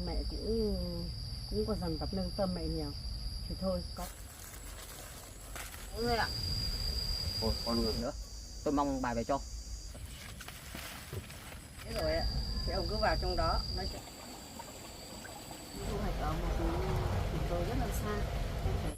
Mẹ cũng còn dần tập nâng tâm mẹ nhiều thì thôi có người ạ. Ôi, còn người nữa, tôi mong bà về cho. Thế rồi ạ, thì ông cứ vào trong đó nói chuyện. Thu hoạch ở một chúng tôi rất là xa. Em phải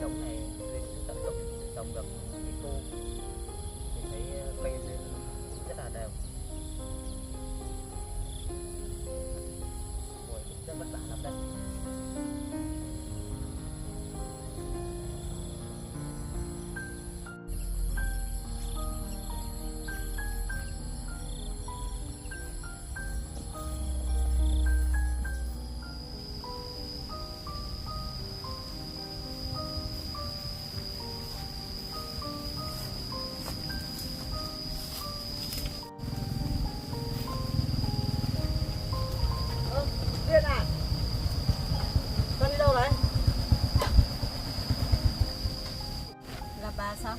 trồng này Duyên tận dụng trồng được cái cô thì thấy cây Duyên rất là đều, mùi cũng rất vất vả lắm đây. Duyên à, con đi đâu đấy? Là bà sao?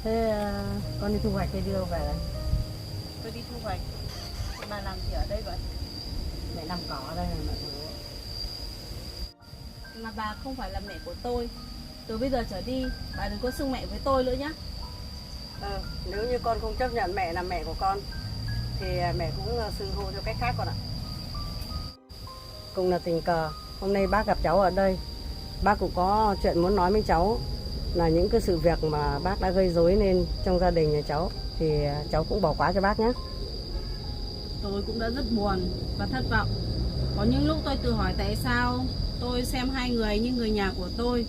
Thế con đi thu hoạch hay đi đâu về đấy? Tôi đi thu hoạch. Bà làm gì ở đây vậy? Mẹ làm cỏ ở đây này mọi người. Mà bà không phải là mẹ của tôi. Từ bây giờ trở đi, bà đừng có xưng mẹ với tôi nữa nhé. Nếu như con không chấp nhận mẹ là mẹ của con thì mẹ cũng xưng hô theo cách khác con ạ. Cũng là tình cờ, hôm nay bác gặp cháu ở đây. Bác cũng có chuyện muốn nói với cháu, là những cái sự việc mà bác đã gây rối nên trong gia đình nhà cháu, thì cháu cũng bỏ qua cho bác nhé. Tôi cũng đã rất buồn và thất vọng. Có những lúc tôi tự hỏi tại sao tôi xem hai người như người nhà của tôi.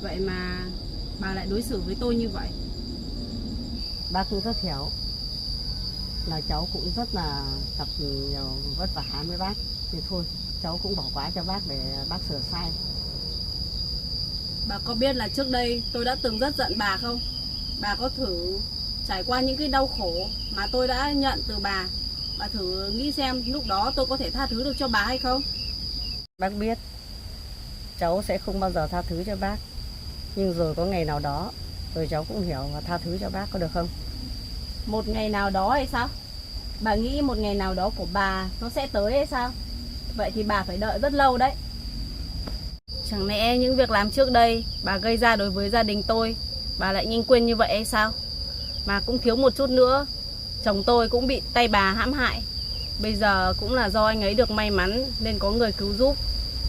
Vậy mà bà lại đối xử với tôi như vậy. Bác cũng rất hiểu là cháu cũng rất là gặp nhiều vất vả với bác, thì thôi cháu cũng bỏ qua cho bác để bác sửa sai. Bà có biết là trước đây tôi đã từng rất giận bà không? Bà có thử trải qua những cái đau khổ mà tôi đã nhận từ bà. Bà thử nghĩ xem lúc đó tôi có thể tha thứ được cho bà hay không? Bác biết cháu sẽ không bao giờ tha thứ cho bác, nhưng rồi có ngày nào đó rồi cháu cũng hiểu và tha thứ cho bác, có được không? Một ngày nào đó hay sao? Bà nghĩ một ngày nào đó của bà nó sẽ tới hay sao? Vậy thì bà phải đợi rất lâu đấy. Chẳng lẽ những việc làm trước đây bà gây ra đối với gia đình tôi, bà lại nhanh quên như vậy hay sao? Mà cũng thiếu một chút nữa, chồng tôi cũng bị tay bà hãm hại. Bây giờ cũng là do anh ấy được may mắn nên có người cứu giúp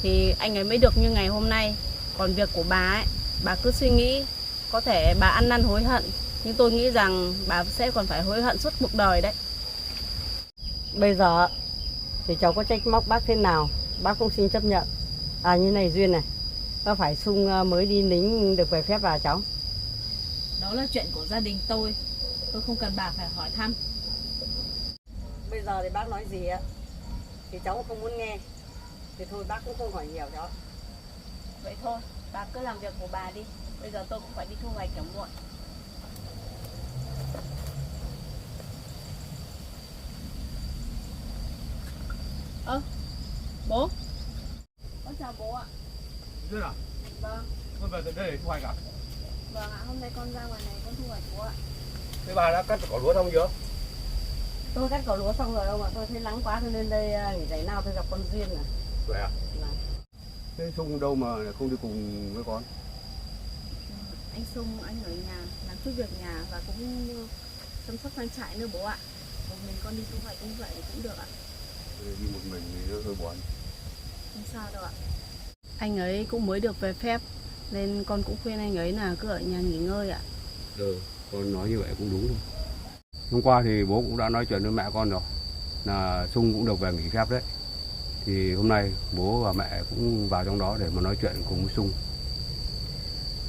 thì anh ấy mới được như ngày hôm nay. Còn việc của bà ấy, bà cứ suy nghĩ, có thể bà ăn năn hối hận, nhưng tôi nghĩ rằng bà sẽ còn phải hối hận suốt cuộc đời đấy. Bây giờ thì cháu có trách móc bác thế nào bác cũng xin chấp nhận. Như này Duyên này, có phải Sung mới đi lính được về phép vào cháu? Đó là chuyện của gia đình tôi không cần bà phải hỏi thăm. Bây giờ thì bác nói gì ạ thì cháu không muốn nghe, thì thôi bác cũng không hỏi nhiều cháu. Vậy thôi, bà cứ làm việc của bà đi. Bây giờ tôi cũng phải đi thu hoạch kiểu muộn. Bố. Con chào bố ạ. Duyên à? Vâng. Con về tận đây để thu hoạch à? Vâng ạ, hôm nay con ra ngoài này con thu hoạch bố ạ. Thế bà đã cắt cỏ lúa xong chưa? Tôi cắt cỏ lúa xong rồi ông ạ, tôi thấy nắng quá tôi lên đây nghỉ giải nào tôi gặp con Duyên này. Vậy à? Thế Sung đâu mà không đi cùng với con? Anh Sung anh ở nhà làm chút việc nhà và cũng chăm sóc trang trại nữa bố ạ. Một mình con đi thu hoạch như vậy cũng được ạ. Đi một mình thì nó hơi buồn. Không sao đâu ạ. Anh ấy cũng mới được về phép nên con cũng khuyên anh ấy là cứ ở nhà nghỉ ngơi ạ. Con nói như vậy cũng đúng thôi. Hôm qua thì bố cũng đã nói chuyện với mẹ con rồi, là Sung cũng được về nghỉ phép đấy. Thì hôm nay bố và mẹ cũng vào trong đó để mà nói chuyện cùng với Sung.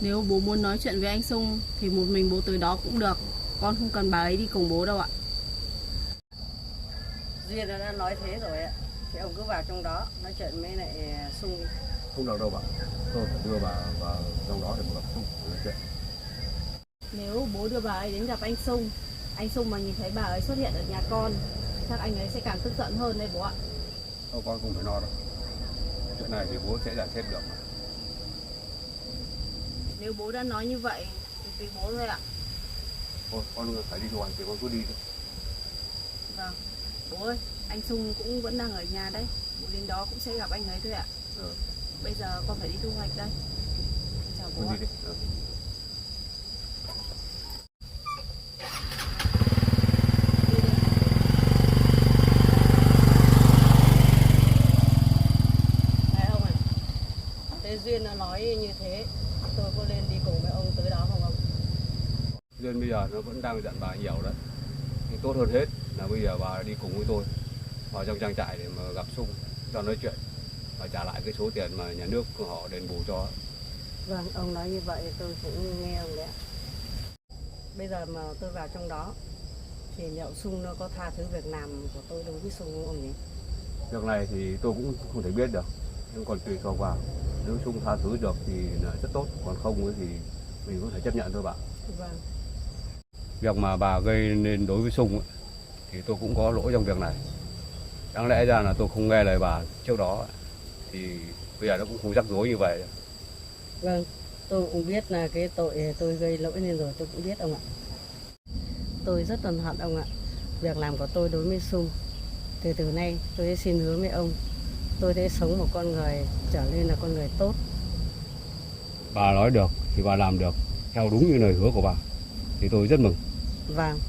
Nếu bố muốn nói chuyện với anh Sung thì một mình bố tới đó cũng được. Con không cần bà ấy đi cùng bố đâu ạ. Duyên đã nói thế rồi ạ, thì ông cứ vào trong đó nói chuyện với lại Sung. Không được đâu bà. Tôi phải đưa bà vào trong đó để mà gặp Sung nói chuyện. Nếu bố đưa bà ấy đến gặp anh Sung mà nhìn thấy bà ấy xuất hiện ở nhà con, chắc anh ấy sẽ càng tức giận hơn đấy bố ạ. Thôi con không phải lo đâu. Chuyện này thì bố sẽ giải quyết được mà. Nếu bố đã nói như vậy thì tùy bố thôi ạ. Thôi con phải đi thu hoạch thì con cứ đi thôi. Vâng. Bố ơi, anh Sung cũng vẫn đang ở nhà đấy. Bố đến đó cũng sẽ gặp anh ấy thôi ạ. Bây giờ con phải đi thu hoạch đây. Chào bố Con ạ. đi đi. Này ông ạ, thế Duyên nó nói như thế nên bây giờ nó vẫn đang giận bà nhiều đấy. Nhưng tốt hơn hết là bây giờ bà đi cùng với tôi vào trong trang trại để mà gặp Sung cho nói chuyện và trả lại cái số tiền mà nhà nước của họ đền bù cho. Vâng, ông nói như vậy tôi cũng nghe ông đấy ạ. Bây giờ mà tôi vào trong đó thì liệu Sung nó có tha thứ việc làm của tôi đối với Sung không ông nhỉ? Việc này thì tôi cũng không thể biết được, nhưng còn tùy thuộc vào. Nếu Sung tha thứ được thì là rất tốt, còn không thì mình có thể chấp nhận thôi bạn. Vâng. Việc mà bà gây nên đối với Sung thì tôi cũng có lỗi trong việc này. Đáng lẽ ra là tôi không nghe lời bà trước đó thì bây giờ nó cũng không rắc rối như vậy. Vâng, tôi cũng biết là cái tội tôi gây lỗi nên rồi, tôi cũng biết ông ạ. Tôi rất ân hận ông ạ. Việc làm của tôi đối với Sung. Từ nay tôi sẽ xin hứa với ông, tôi sẽ sống một con người trở nên là con người tốt. Bà nói được thì bà làm được theo đúng như lời hứa của bà thì tôi rất mừng. Vâng.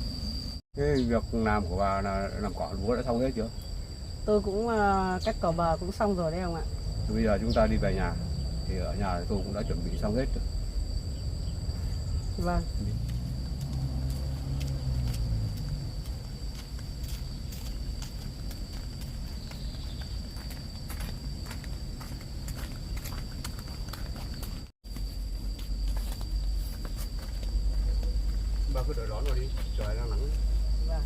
Cái việc làm của bà là làm cỏ lúa đã xong hết chưa? Tôi cũng cắt cỏ bờ cũng xong rồi đấy ông ạ. Thì bây giờ chúng ta đi về nhà, thì ở nhà tôi cũng đã chuẩn bị xong hết rồi. Vâng. Bà cứ đợi đón vào đi, trời đang nắng. Vâng.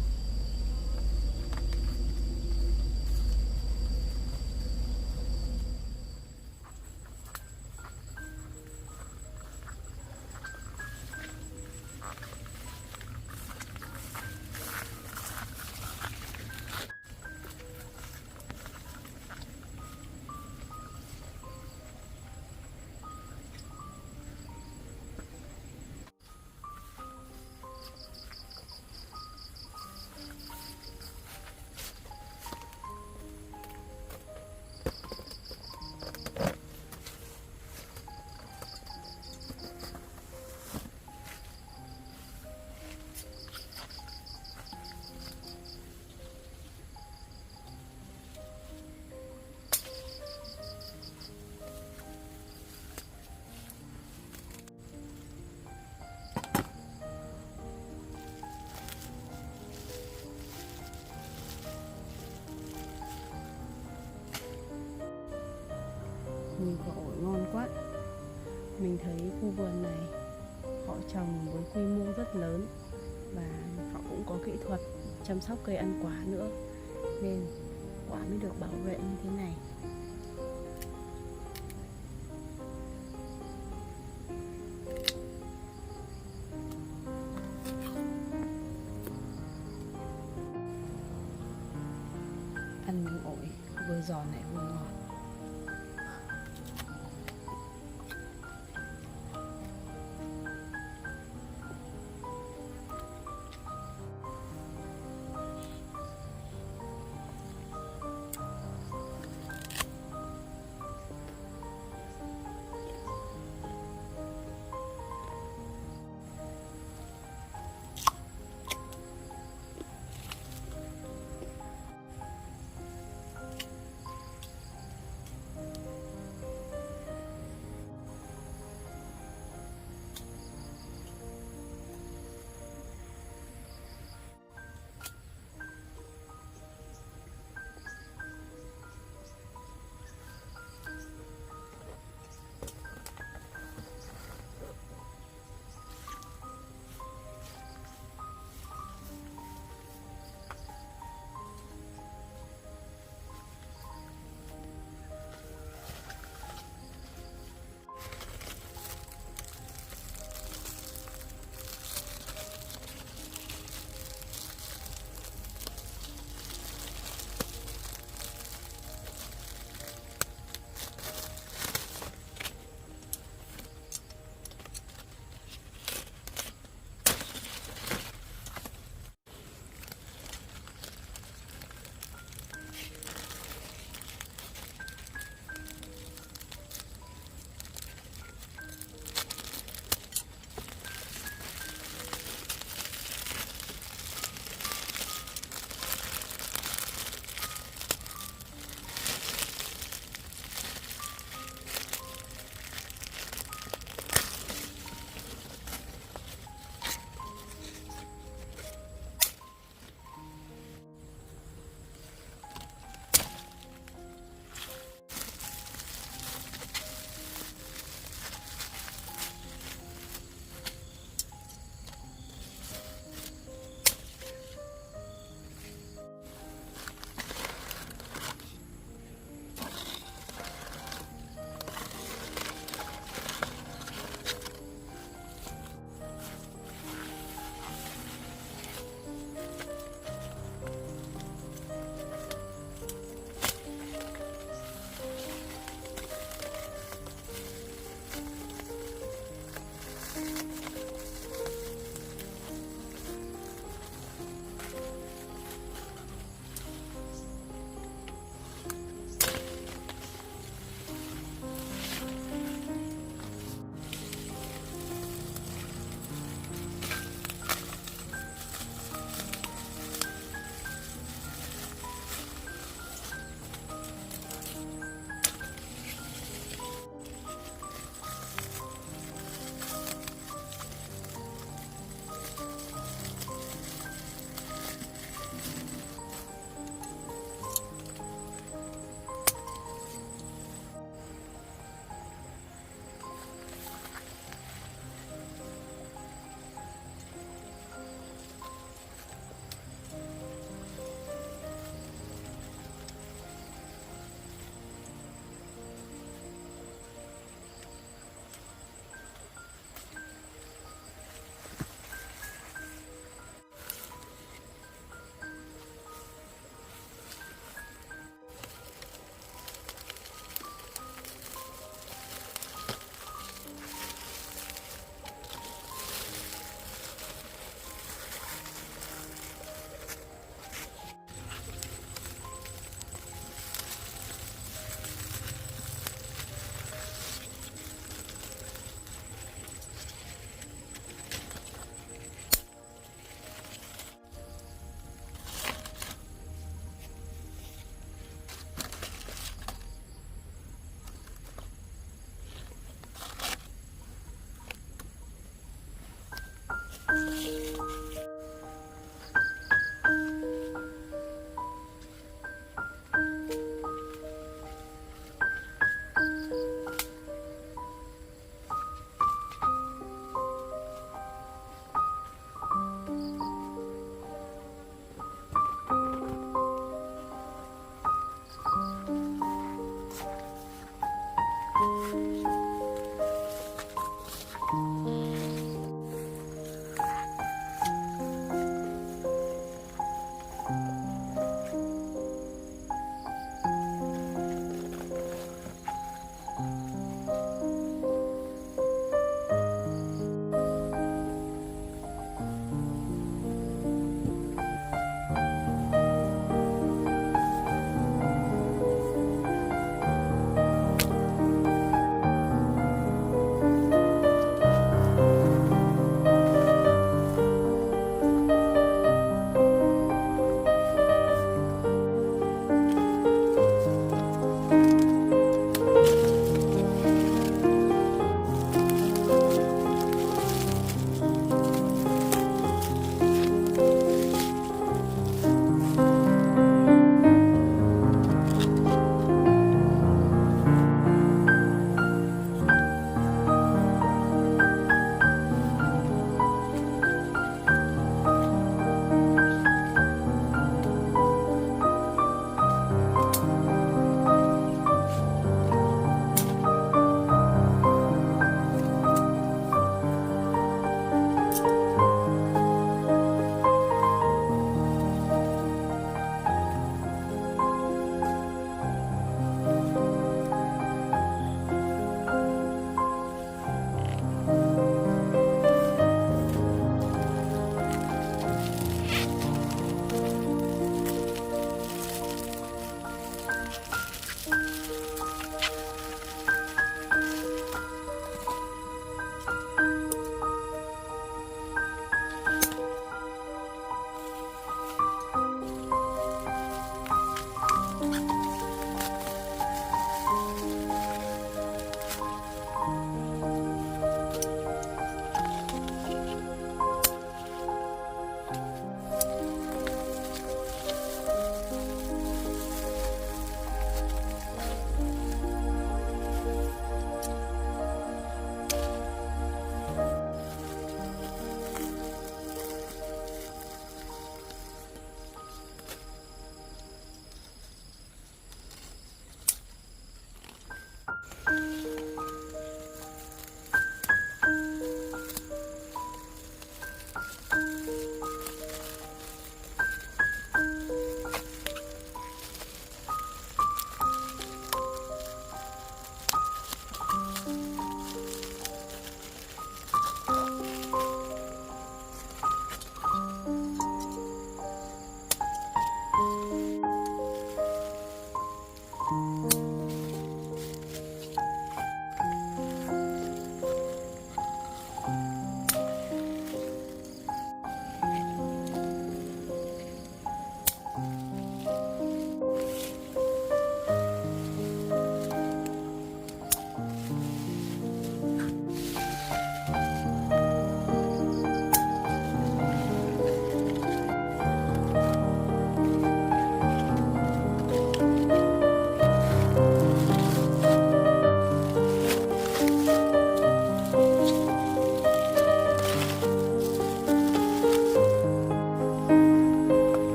Nhìn quả ổi ngon quá. Mình thấy khu vườn này họ trồng với quy mô rất lớn và họ cũng có kỹ thuật chăm sóc cây ăn quả nữa, nên quả mới được bảo vệ như thế này. Ăn miếng ổi vừa giòn lại vừa ngọt.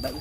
đẫm.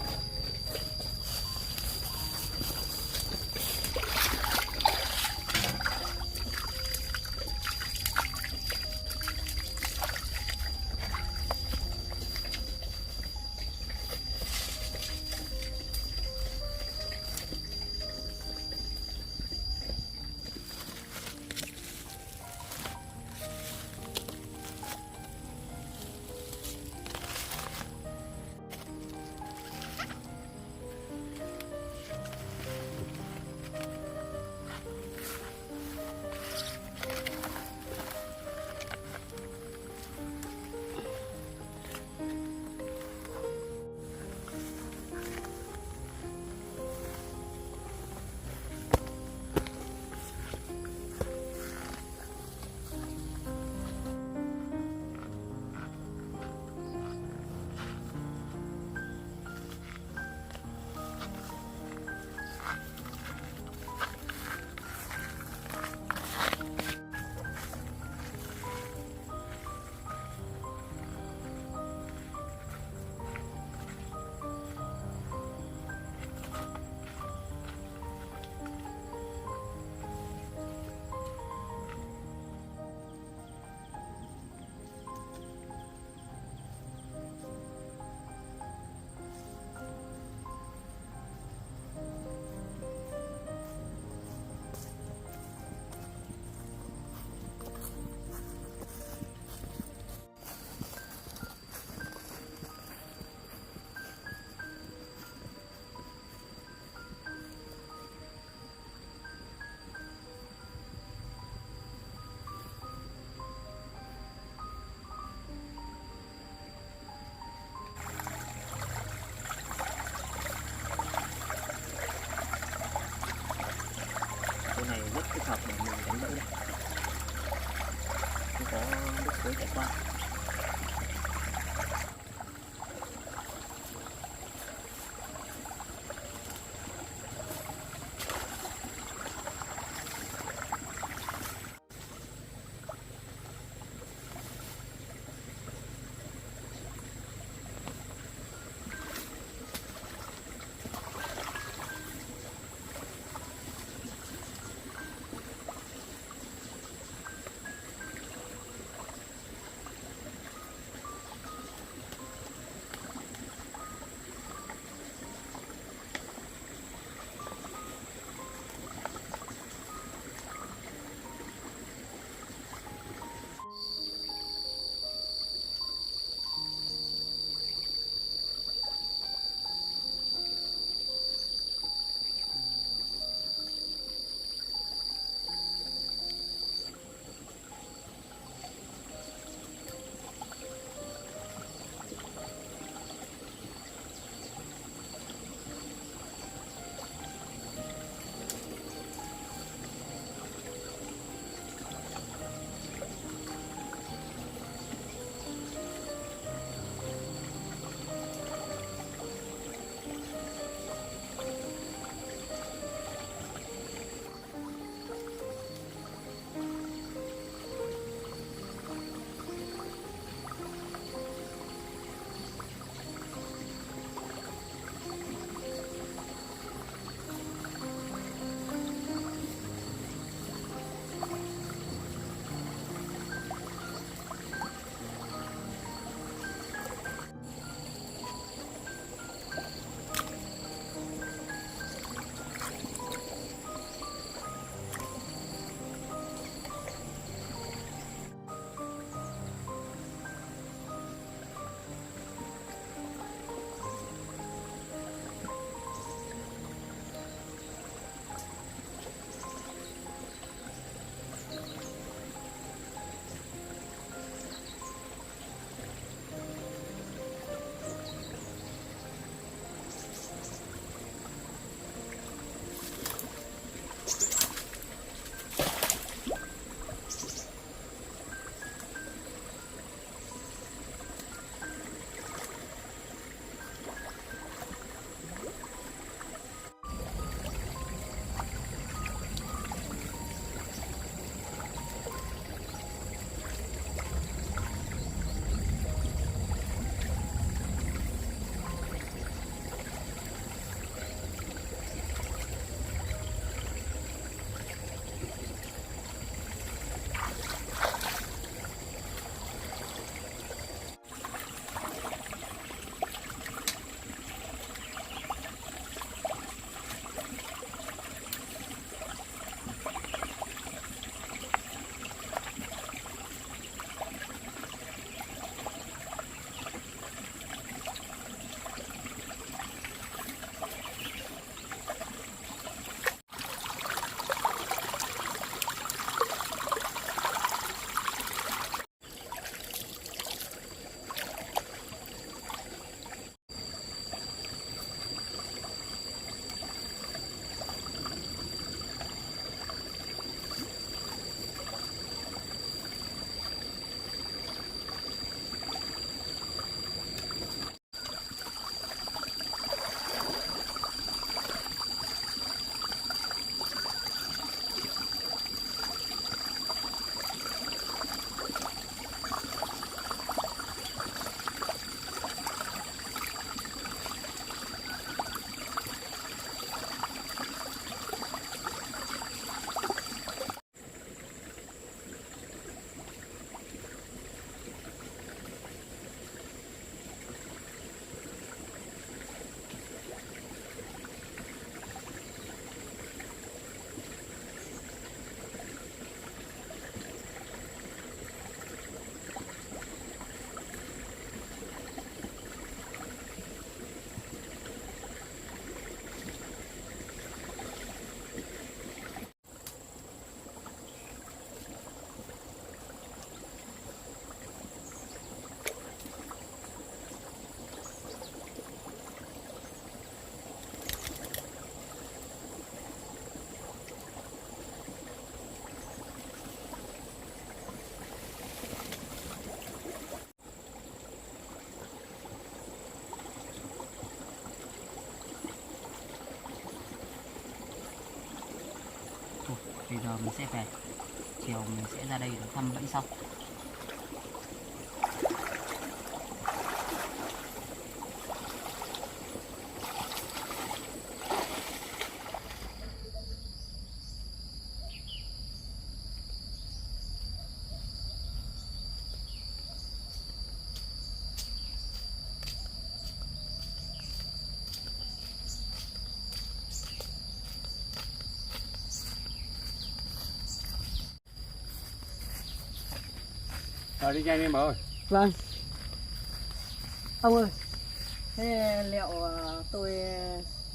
Bây giờ mình sẽ về, chiều mình sẽ ra đây để thăm bẫy sau. Rồi đi nhanh đi bà ơi. Vâng. Ông ơi, thế liệu tôi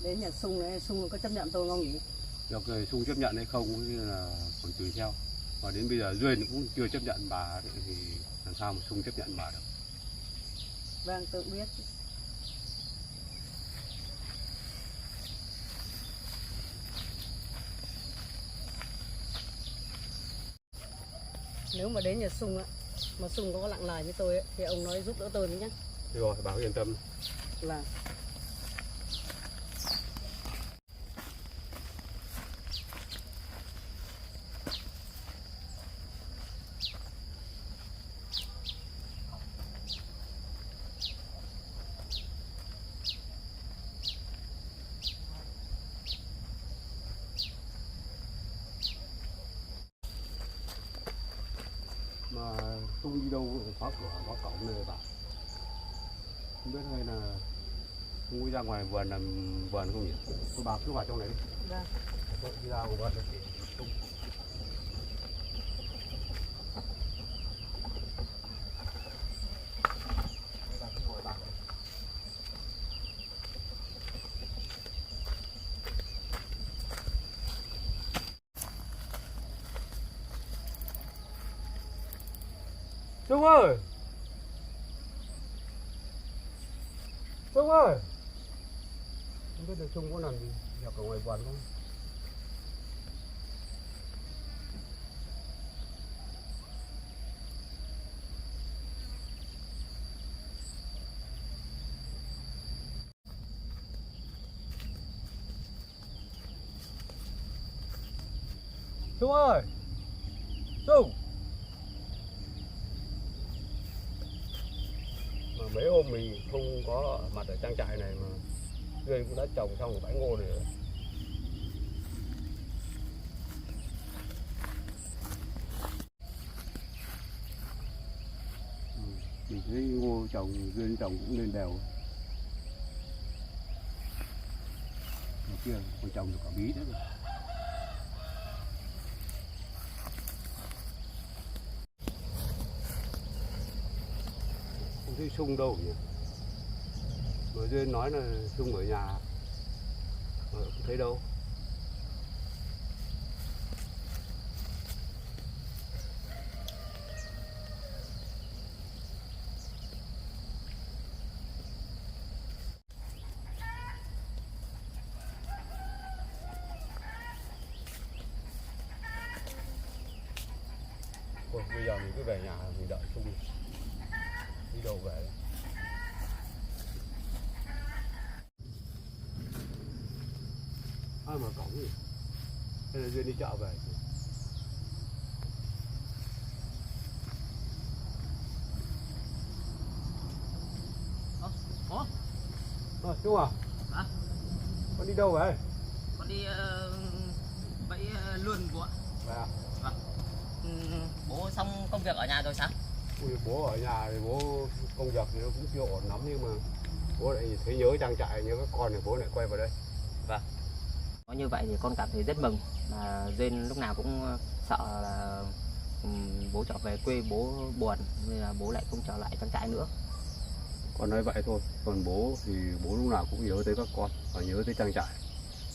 đến nhà Sung này, Sung có chấp nhận tôi không nhỉ? Được rồi, Sung chấp nhận hay không cũng như là còn tùy theo. Và đến bây giờ Duyên cũng chưa chấp nhận bà thì làm sao mà Sung chấp nhận bà được. Vâng, tôi biết. Nếu mà đến nhà Sung á, mà Sung có lặng lời với tôi ấy, thì ông nói giúp đỡ tôi nhé. Rồi, bà yên tâm. Là Mà Sung đi đâu khóa cửa, khóa cổng này bà. Không biết hay là Sung đi ra ngoài vườn làm vườn không nhỉ? Thôi bà cứ vào trong này đi. vâng. Tôi đi ra vườn để Sung. Sung ơi! Sung ơi! Không biết là Sung có làm gì dọc ở ngoài vườn không? Sung ơi! Sung! Mà mấy hôm mình không có mặt ở trang trại này mà Duyên cũng đã trồng xong một bãi ngô rồi. Mình thấy ngô trồng, Duyên trồng cũng lên đều. Ở kia còn trồng được cả bí nữa. Không thấy Sung đâu nhỉ? Mà Duyên nói là Sung ở nhà, không thấy đâu. Thôi bây giờ mình cứ về nhà mình đợi Sung đi đâu về. Ai mà cổng gì? Hay là Duyên đi chợ về? Sung à? Hả? Con đi đâu vậy? Con đi bẫy luôn bố ạ. Vậy à? Vâng. Bố xong công việc ở nhà rồi sao? Ui, bố ở nhà thì bố công việc thì nó cũng chưa ổn lắm, nhưng mà bố lại thấy nhớ trang trại, nhớ các con thì bố lại quay vào đây. Vâng. Có như vậy thì con cảm thấy rất mừng. Mà Duyên lúc nào cũng sợ là bố trở về quê bố buồn, nên là bố lại không trở lại trang trại nữa. Con nói vậy thôi, còn bố thì bố lúc nào cũng nhớ tới các con và nhớ tới trang trại.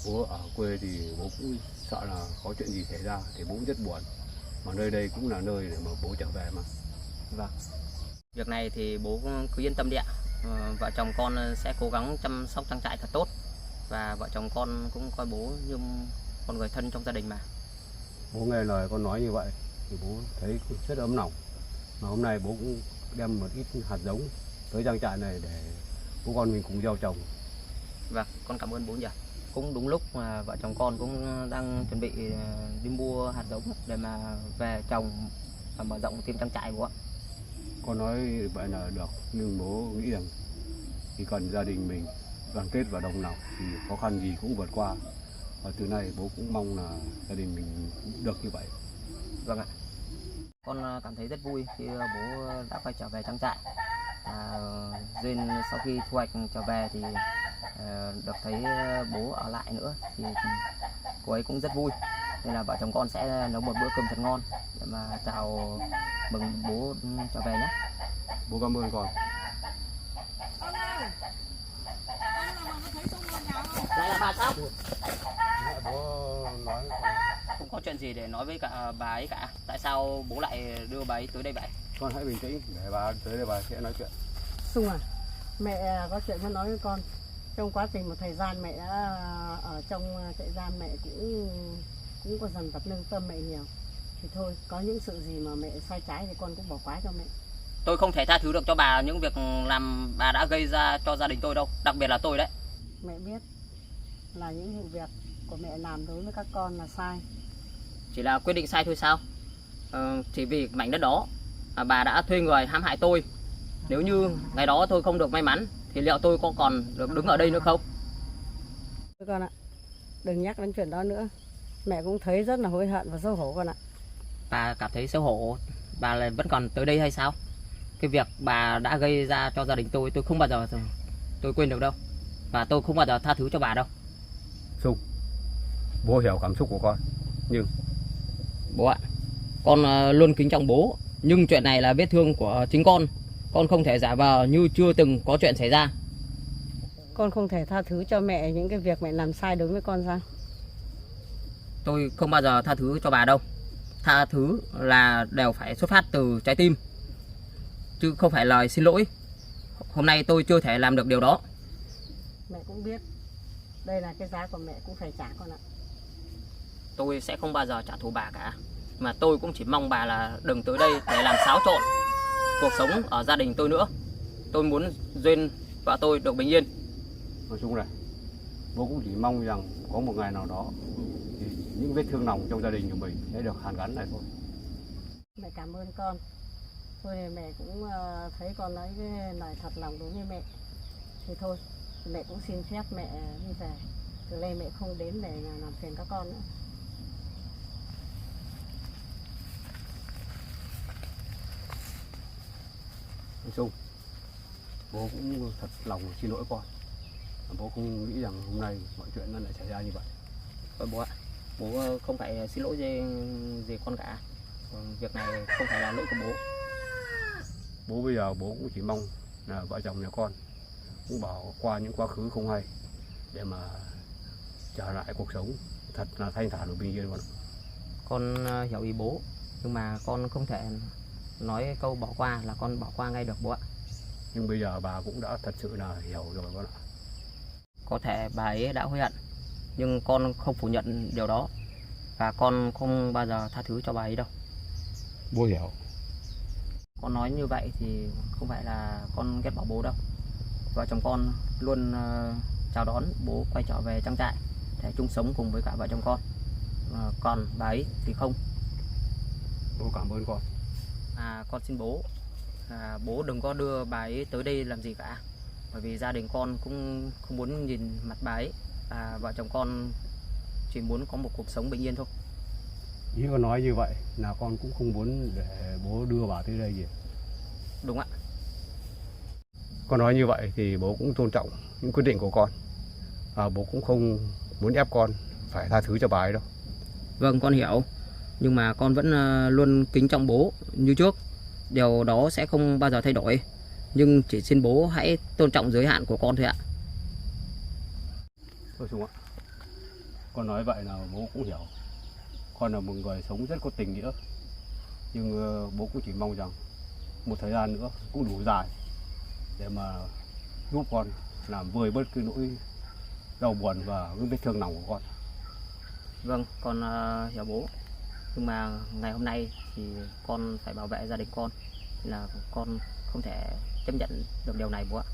Bố ở quê thì bố cũng sợ là có chuyện gì xảy ra thì bố cũng rất buồn, mà nơi đây cũng là nơi để mà bố trở về mà. Vâng. Việc này thì bố cứ yên tâm đi ạ. Vợ chồng con sẽ cố gắng chăm sóc trang trại thật tốt, và vợ chồng con cũng coi bố như con người thân trong gia đình mà. Bố nghe lời con nói như vậy thì bố thấy rất ấm lòng. Mà hôm nay bố cũng đem một ít hạt giống tới trang trại này để bố con mình cùng gieo trồng. Vâng, con cảm ơn bố nhiều. cũng đúng lúc mà vợ chồng con cũng đang chuẩn bị đi mua hạt giống để mà về trồng và mở rộng thêm trang trại bố ạ. Con nói vậy là được, nhưng bố nghĩ rằng chỉ cần gia đình mình đoàn kết và đồng lòng thì khó khăn gì cũng vượt qua. Và từ nay bố cũng mong là gia đình mình cũng được như vậy. Vâng ạ. Con cảm thấy rất vui khi bố đã quay trở về trang trại. Duyên sau khi thu hoạch trở về thì được thấy bố ở lại nữa thì cô ấy cũng rất vui. Nên là vợ chồng con sẽ nấu một bữa cơm thật ngon để mà chào mừng bố trở về nhé. Bố cảm ơn con. Đây là bà sao? Mẹ bố nói Không có chuyện gì để nói với cả bà ấy cả. Tại sao bố lại đưa bà ấy tới đây vậy? con hãy bình tĩnh để bà tới đây bà sẽ nói chuyện. Sung à, mẹ có chuyện muốn nói với con. Trong quá trình một thời gian mẹ đã ở trong trại giam, mẹ cũng có dần tập nâng tâm mẹ nhiều. Thì thôi, có những sự gì mà mẹ sai trái thì con cũng bỏ qua cho mẹ. Tôi không thể tha thứ được cho bà những việc làm bà đã gây ra cho gia đình tôi đâu, đặc biệt là tôi đấy. Mẹ biết là những vụ việc của mẹ làm đối với các con là sai. Chỉ là quyết định sai thôi sao? Chỉ vì mảnh đất đó bà đã thuê người hãm hại tôi. Nếu như ngày đó tôi không được may mắn thì liệu tôi có còn được đứng ở đây nữa không? Con ạ, đừng nhắc đến chuyện đó nữa. Mẹ cũng thấy rất là hối hận và xấu hổ con ạ. Bà cảm thấy xấu hổ, bà lại vẫn còn tới đây hay sao? Cái việc bà đã gây ra cho gia đình tôi không bao giờ tôi quên được đâu. Và tôi không bao giờ tha thứ cho bà đâu. Sung, bố hiểu cảm xúc của con, nhưng Bố ạ, con luôn kính trọng bố. Nhưng chuyện này là vết thương của chính con không thể giả vờ như chưa từng có chuyện xảy ra. Con không thể tha thứ cho mẹ những cái việc mẹ làm sai đối với con sao? Tôi không bao giờ tha thứ cho bà đâu. Tha thứ là đều phải xuất phát từ trái tim, chứ không phải lời xin lỗi. Hôm nay tôi chưa thể làm được điều đó. Mẹ cũng biết đây là cái giá của mẹ cũng phải trả con ạ. Tôi sẽ không bao giờ trả thù bà cả. Mà tôi cũng chỉ mong bà là đừng tới đây để làm xáo trộn cuộc sống ở gia đình tôi nữa. Tôi muốn Duyên vợ tôi được bình yên. nói chung này, bố cũng chỉ mong rằng có một ngày nào đó thì những vết thương lòng trong gia đình của mình sẽ được hàn gắn lại thôi. Mẹ cảm ơn con. Thôi thì mẹ cũng thấy con nói cái lời thật lòng đối với mẹ. Thì thôi, mẹ cũng xin phép mẹ đi về. Từ nay mẹ không đến để làm phiền các con nữa. Anh Sung, bố cũng thật lòng xin lỗi con. Bố không nghĩ rằng hôm nay mọi chuyện nó lại xảy ra như vậy. Bố ạ, bố không phải xin lỗi gì con cả. Việc này không phải là lỗi của bố. Bố bây giờ bố cũng chỉ mong là vợ chồng nhà con cũng bỏ qua những quá khứ không hay để mà trở lại cuộc sống thật là thanh thản và bình yên con. Con hiểu ý bố, nhưng mà con không thể nói câu bỏ qua là con bỏ qua ngay được bố ạ. Nhưng bây giờ bà cũng đã thật sự là hiểu rồi con ạ. Có thể bà ấy đã hối hận, nhưng con không phủ nhận điều đó. Và con không bao giờ tha thứ cho bà ấy đâu. Bố hiểu. Con nói như vậy thì không phải là con ghét bỏ bố đâu. Vợ chồng con luôn chào đón bố quay trở về trang trại để chung sống cùng với cả vợ chồng con. Còn bà ấy thì không. Bố cảm ơn con. Con xin bố, bố đừng có đưa bà ấy tới đây làm gì cả. Bởi vì gia đình con cũng không muốn nhìn mặt bà ấy. Vợ chồng con chỉ muốn có một cuộc sống bình yên thôi. Ý con nói như vậy là con cũng không muốn để bố đưa bà tới đây gì. Đúng ạ. Con nói như vậy thì bố cũng tôn trọng những quyết định của con. Bố cũng không muốn ép con phải tha thứ cho bà ấy đâu. Vâng, con hiểu. Nhưng mà con vẫn luôn kính trọng bố như trước. Điều đó sẽ không bao giờ thay đổi. Nhưng chỉ xin bố hãy tôn trọng giới hạn của con thôi ạ. Thôi Sung ạ, con nói vậy là bố cũng hiểu. Con là một người sống rất có tình nghĩa. Nhưng bố cũng chỉ mong rằng một thời gian nữa cũng đủ dài để mà giúp con làm vơi bớt cái nỗi đau buồn và những vết thương lòng của con. Vâng, con hiểu bố. Nhưng mà ngày hôm nay thì con phải bảo vệ gia đình con. Nên là con không thể chấp nhận được điều này bố ạ.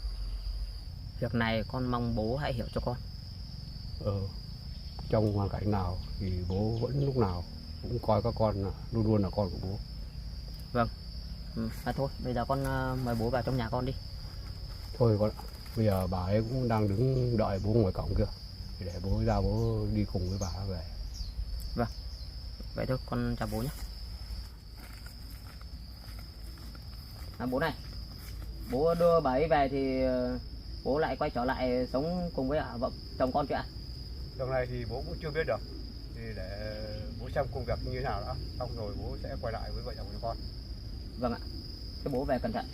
Việc này con mong bố hãy hiểu cho con. trong hoàn cảnh nào thì bố vẫn lúc nào cũng coi các con là luôn luôn là con của bố. Vâng. Thôi bây giờ con mời bố vào trong nhà con đi. Thôi con ạ, bây giờ bà ấy cũng đang đứng đợi bố ngoài cổng kia, để bố ra bố đi cùng với bà về. Vâng. Vậy thôi con chào bố nhé. Bố này, bố đưa bà ấy về thì bố lại quay trở lại sống cùng với vợ chồng con chưa ạ? Lần này thì bố cũng chưa biết được, thì để bố xem công việc như thế nào đã, xong rồi bố sẽ quay lại với vợ chồng con. Vâng ạ. Thế bố về cẩn thận.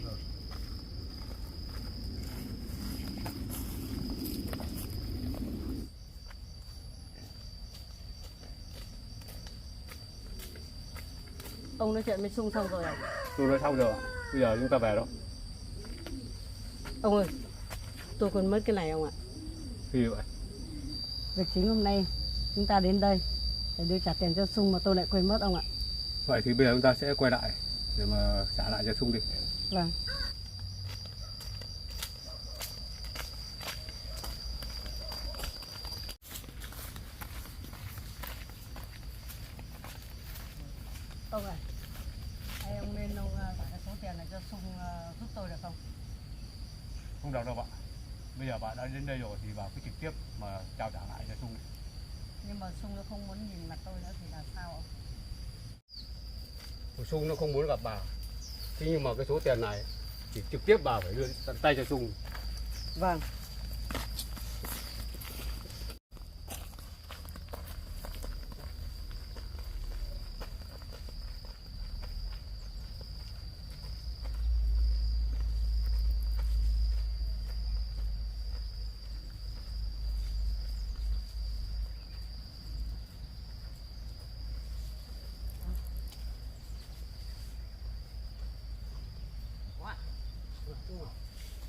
Ông nói chuyện với Sung xong rồi à? Tôi nói xong rồi, bây giờ chúng ta về đó. Ông ơi, tôi còn mất cái này ông ạ. Gì vậy? Việc chính hôm nay chúng ta đến đây để đưa trả tiền cho Sung mà tôi lại quên mất ông ạ. Vậy thì bây giờ chúng ta sẽ quay lại để mà trả lại cho Sung đi. Vâng. Ông ơi, hay ông nên ông trả cái số tiền này cho Sung giúp tôi được không? Không được đâu bạn. Bây giờ bạn đã đến đây rồi thì bà cứ trực tiếp mà trao trả lại cho Sung đi. Nhưng mà Sung nó không muốn nhìn mặt tôi nữa thì là sao ông? Sung nó không muốn gặp bà. Thế nhưng mà cái số tiền này thì trực tiếp bà phải đưa tận tay cho Sung. Vâng.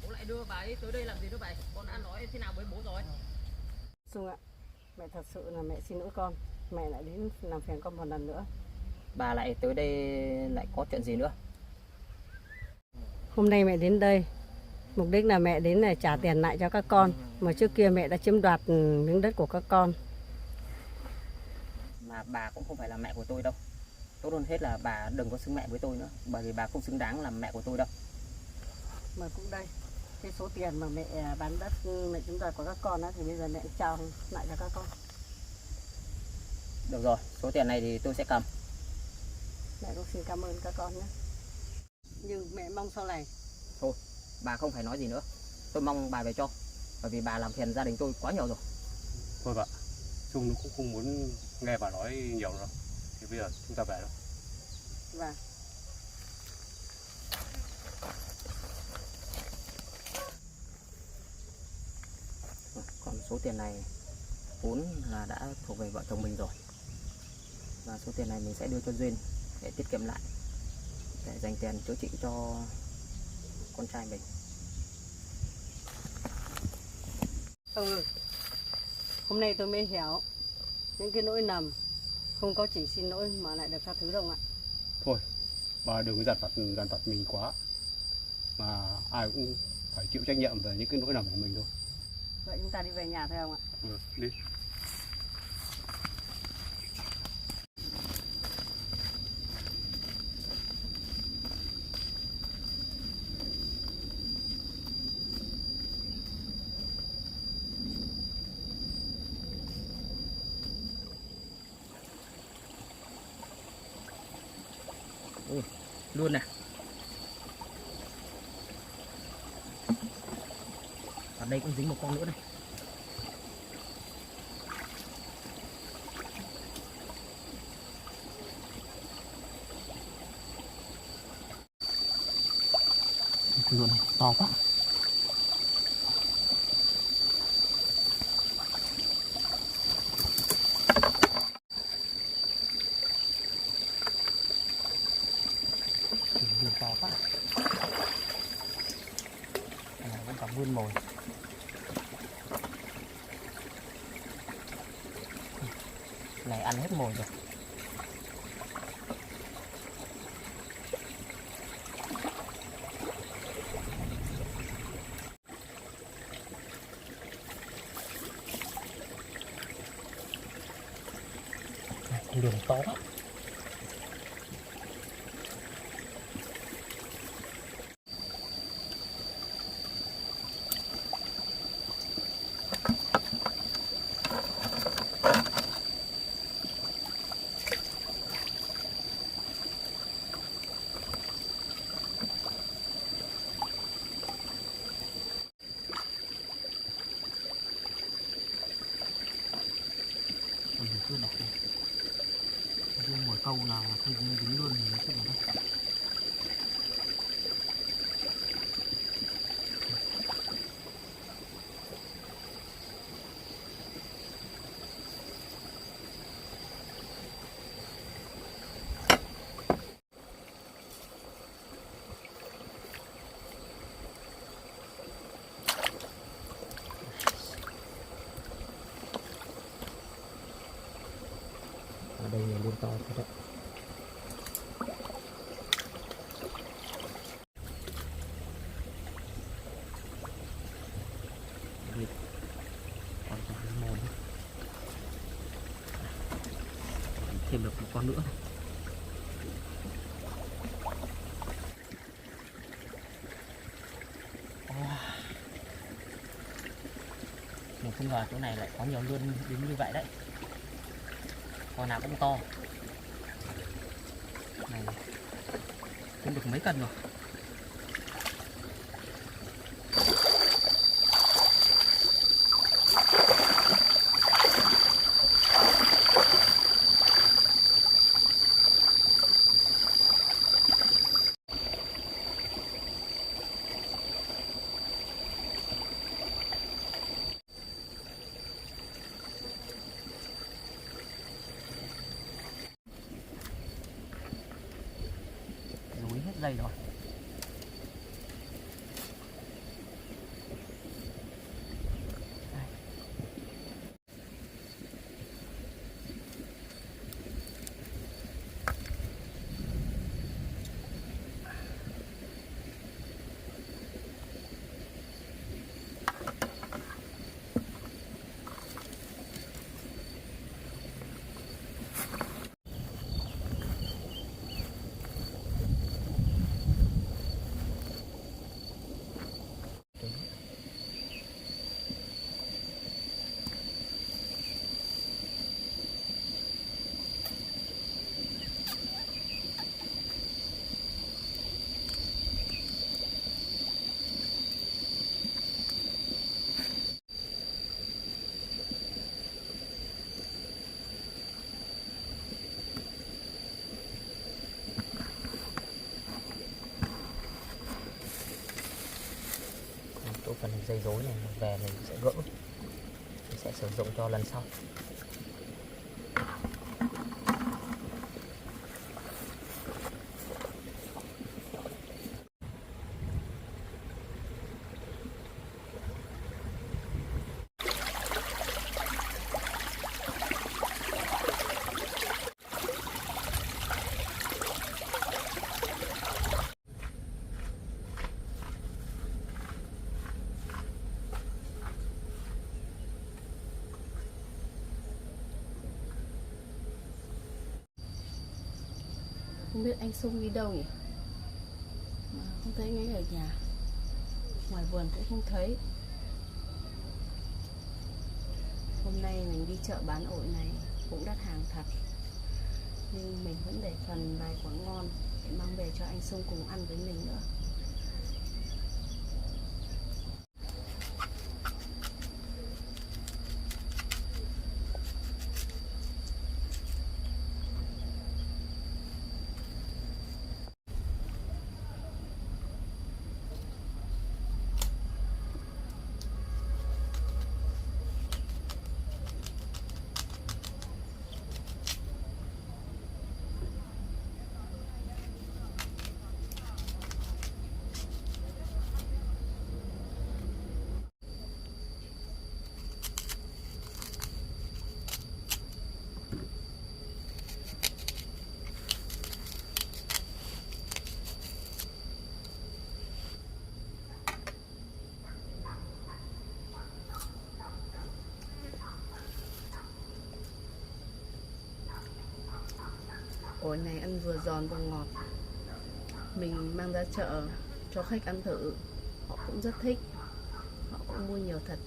Bố lại đưa bà ấy tới đây làm gì nữa vậy? Con đã nói thế nào với bố rồi? Sung ạ, mẹ thật sự là mẹ xin lỗi con. Mẹ lại đến làm phiền con một lần nữa. Bà lại tới đây lại có chuyện gì nữa? Hôm nay mẹ đến đây mục đích là mẹ đến để trả tiền lại cho các con. Mà trước kia mẹ đã chiếm đoạt miếng đất của các con. Mà bà cũng không phải là mẹ của tôi đâu. Tốt hơn hết là bà đừng có xưng mẹ với tôi nữa, bởi vì bà không xứng đáng làm mẹ của tôi đâu. Mà cũng đây, cái số tiền mà mẹ bán đất mẹ chiếm đoạt của các con á, thì bây giờ mẹ trao lại cho các con. Được rồi, số tiền này thì tôi sẽ cầm. Mẹ cũng xin cảm ơn các con nhé. Nhưng mẹ mong sau này. Thôi, bà không phải nói gì nữa. Tôi mong bà về cho, bởi vì bà làm phiền gia đình tôi quá nhiều rồi. Thôi bạn, Sung nó cũng không muốn nghe bà nói nhiều đâu. Thì bây giờ chúng ta về đâu. Vâng. Còn số tiền này vốn là đã thuộc về vợ chồng mình rồi. Và số tiền này mình sẽ đưa cho Duyên để tiết kiệm lại, để dành tiền chữa trị cho con trai mình. Hôm nay tôi mới hiểu những cái nỗi lầm không có chỉ xin lỗi mà lại được tha thứ đâu ạ. Thôi, bà đừng có dằn vặt mình quá. Mà ai cũng phải chịu trách nhiệm về những cái nỗi lầm của mình thôi. Vậy chúng ta đi về nhà thôi không ạ? Đi. Luôn nè. Ở đây cũng dính một con nữa này. Luôn to quá. Vườn to quá. Này vẫn còn vươn mồi. Này ăn hết mồi rồi. Lường to lắm. Chưa đọc này. Riêng mỗi câu nào không dính luôn thì nó chưa đọc đâu. Ở đây là luôn to thật đấy. Đây. Còn cả mồi nữa. Thêm được một con nữa này. Mình không ngờ chỗ này lại có nhiều luôn đến như vậy đấy. Con nào cũng to. Này cũng được mấy cân rồi. Hết dây rồi. Đây. Phần dây rối này về mình sẽ gỡ, mình sẽ sử dụng cho lần sau. Không biết anh Sung đi đâu nhỉ? Mà không thấy ngay ở nhà. Ngoài vườn cũng không thấy. Hôm nay mình đi chợ bán ổi này cũng đắt hàng thật. Nhưng mình vẫn để phần vài quả ngon để mang về cho anh Sung cùng ăn với mình nữa. Ổi này ăn vừa giòn vừa ngọt. Mình mang ra chợ cho khách ăn thử, họ cũng rất thích, họ cũng mua nhiều thật.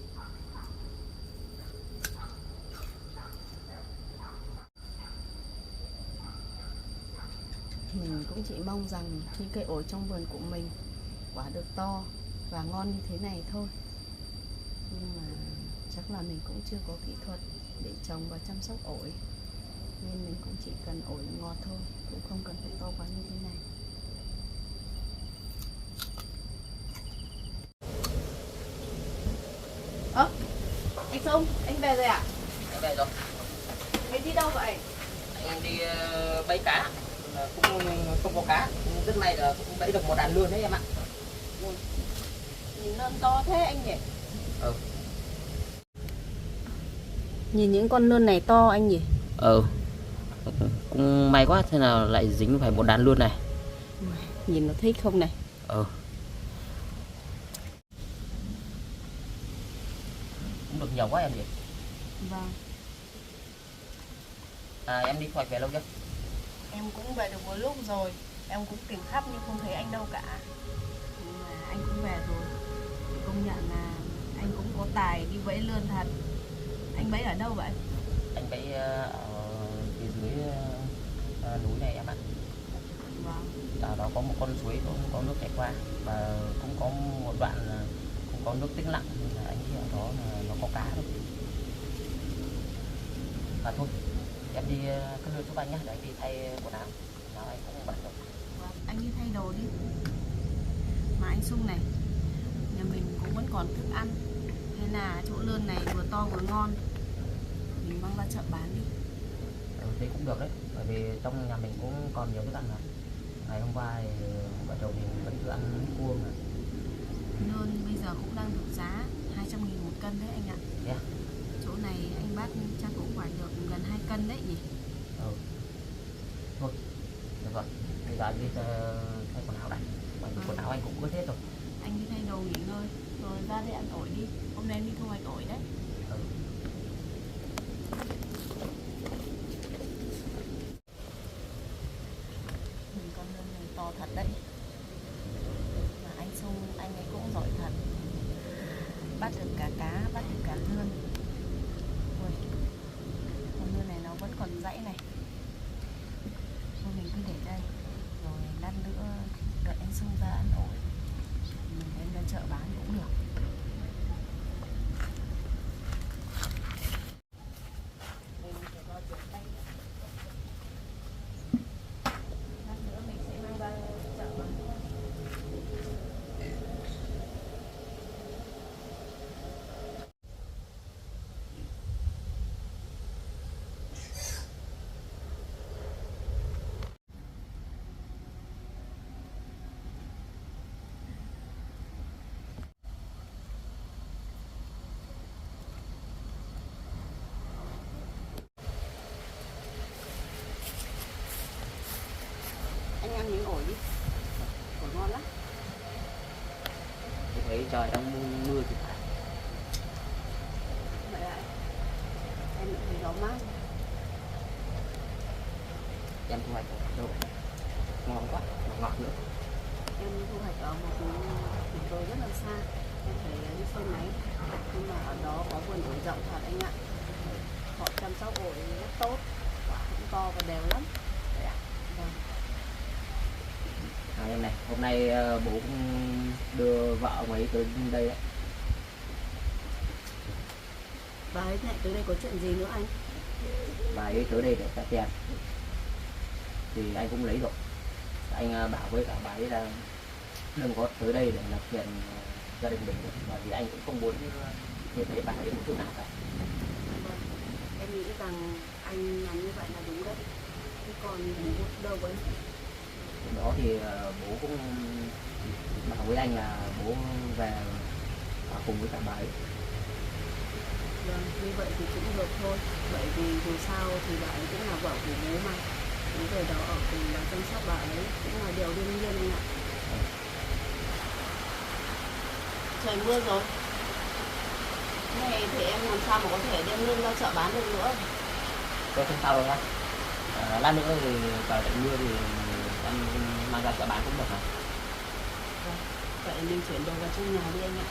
Mình cũng chỉ mong rằng những cây ổi trong vườn của mình quả được to và ngon như thế này thôi. Nhưng mà chắc là mình cũng chưa có kỹ thuật để trồng và chăm sóc ổi, nên mình cũng chỉ cần ổi ngọt thôi, cũng không cần phải to quá như thế này. Anh Sông, anh về rồi ạ? Em về rồi. Anh đi đâu vậy? Anh đi bẫy cá, cũng không có cá, rất may là cũng bẫy được một đàn lươn đấy em ạ. Nhìn lươn to thế anh nhỉ? Ừ. Nhìn những con lươn này to anh nhỉ? Cũng may quá, thế nào lại dính phải một đàn lươn này. Nhìn nó thích không này? Cũng được nhiều quá em nhỉ. Vâng. Em đi thu hoạch về lâu chưa? Em cũng về được một lúc rồi. Em cũng tìm khắp nhưng không thấy anh đâu cả. Nhưng mà anh cũng về rồi. Công nhận là anh cũng có tài đi bẫy lươn thật. Anh bẫy ở đâu vậy? Anh bẫy ở phía dưới núi này em ạ. Vâng. Ở đó có một con suối có nước chảy qua, và cũng có một đoạn cũng có nước tĩnh lặng, nên là anh nghĩ ở đó là nó có cá thôi. Và thôi, em đi cất lươn giúp anh nhé, để anh đi thay quần áo. Nào anh cũng bận rồi. Vâng, anh đi thay đồ đi. Mà anh Sung này, nhà mình cũng vẫn còn thức ăn. Thế là chỗ lươn này vừa to vừa ngon, mình mang ra chợ bán đi. Thế cũng được đấy, bởi vì trong nhà mình cũng còn nhiều thức ăn mà. Ngày hôm qua thì vợ chồng mình vẫn cứ ăn cua mà. Lươn bây giờ cũng đang được giá 200.000 một cân đấy anh ạ. Yeah. Chỗ này anh bắt chắc cũng phải được gần 2 cân đấy nhỉ? Thôi, được rồi, bây giờ anh đi thay quần áo đã. Quần áo anh cũng ướt hết rồi. Anh đi thay đồ nghỉ ngơi, rồi ra đây ăn ổi đi. Hôm nay em đi thu hoạch ổi đấy. Con lươn này to thật đấy. Mà anh Sung, anh ấy cũng giỏi thật. Bắt được cả cá, bắt được cả lươn. Ôi, con lươn này nó vẫn còn dãy này. Thôi mình cứ để đây, rồi lát nữa đợi anh Sung ra ăn ổi, mình đem ra chợ bán cũng được. Lát nữa mình sẽ mang ra chợ bán. Anh ăn miếng ổi đi, ổi ngon lắm. Tôi thấy trời đang mưa thì phải. Vậy ạ, em cũng thấy gió mát. Em thu hoạch ở đâu? Ngon quá, mà ngọt nữa. Em thu hoạch ở một đồi rất là xa, em phải đi xe máy, nhưng mà ở đó có vườn ổi rộng thật anh ạ. Họ chăm sóc ổi rất tốt, quả cũng to và đều lắm. Đấy à? Vâng. Em này, hôm nay bố cũng đưa vợ ông ấy tới đây đấy. Bà ấy lại tới đây có chuyện gì nữa anh? Bà ấy tới đây để trả tiền, thì anh cũng lấy rồi. Anh bảo với cả bà ấy là đừng có tới đây để làm phiền gia đình mình, bởi vì anh cũng không muốn như thế bà ấy một chút nào cả. Vâng. Em nghĩ rằng anh làm như vậy là đúng đấy. Thế còn bố đâu vậy? Đó thì bố cũng bảo với anh là bố về cùng với cả bà ấy. Vâng, như vậy thì cũng được thôi. Bởi vì dù sao thì bà ấy cũng là vợ của bố mà. Bố về đó ở cùng là chăm sóc bà ấy cũng là điều đương nhiên anh ạ. Trời mưa rồi. Này thì em làm sao mà có thể đem lươn ra chợ bán được nữa? Tôi không sao đâu nhá. Lát nữa thì trời lại mưa thì em mang ra chợ bán cũng được hả? Vậy mình chuyển đồ vào trong nhà đi anh ạ.